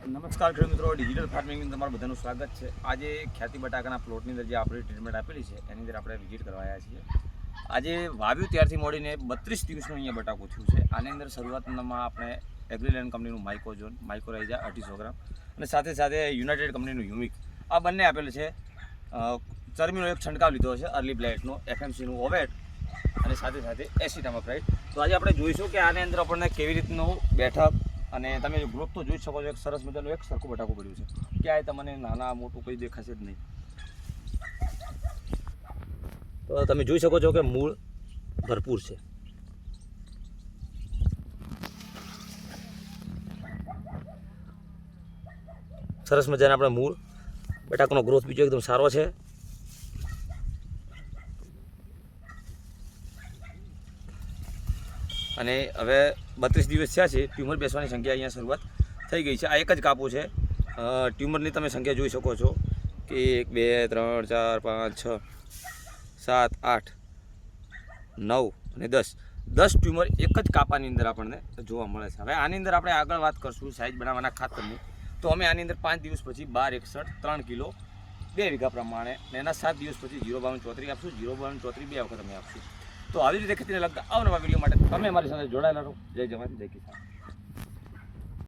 નમસ્કાર ખેડૂત મિત્રો, ડિજિટલ ફાર્મિંગમાં તમારું બધાનું સ્વાગત છે. આજે ખ્યાતિ બટાકાના પ્લોટની અંદર જે આપણે ટ્રીટમેન્ટ આપેલી છે એની અંદર આપણે વિઝિટ કરવા આવ્યા છીએ. આજે વાવ્યું ત્યારથી મળીને 32 દિવસનું અહીંયા બટાકું થયું છે. આની અંદર શરૂઆતમાં આપણે એગ્રીલેન્ડ કંપનીનું માઇકોઝોન, માઇકોરાઇઝા 250 ગ્રામ અને સાથે સાથે યુનાઇટેડ કંપનીનું યુમિક આ બંને આપેલ છે. ચરમીનો એક છંટકાવ લીધો છે અર્લી બ્લાઇટનો, એફએમસીનું ઓવેટ અને સાથે સાથે એસિટામાપ્રાઇડ. તો આજે આપણે જોઈશું કે આની અંદર આપણને કેવી રીતનું બેઠક અને તમે ગ્રોથ તો જોઈ શકો છો. એક સરસ મજાનું એક સરખું બટાકું પડ્યું છે, ક્યાંય તમને નાના મોટું કંઈ દેખાશે જ નહીં. તો તમે જોઈ શકો છો કે મૂળ ભરપૂર છે. સરસ મજાના આપણે મૂળ બટાકાનો ગ્રોથ બીજો એકદમ સારો છે. અને હવે 32 દિવસ થયા છે. ટ્યુમર બેસવાની સંખ્યા અહીંયા શરૂઆત થઈ ગઈ છે. આ એક જ કાપું છે. ટ્યુમરની તમે સંખ્યા જોઈ શકો છો કે 1 2 3 4 5 6 7 8 9 અને 10 ટ્યુમર એક જ કાપાની અંદર આપણને જોવા મળે છે. હવે આની અંદર આપણે આગળ વાત કરશું સાઇઝ બનાવવાના ખાતરની. તો અમે આની અંદર 5 દિવસ પછી 12 61 3 કિલો 2 વીઘા પ્રમાણે અને એના 7 દિવસ પછી 052 આપશું. 052 2 વખત અમે આપશું. તો આવી રીતે ખેતીને લગતા અવનવા વિડીયો માટે તમે અમારી સાથે જોડાયેલા રહો. જય જવાન, જય કિસાન.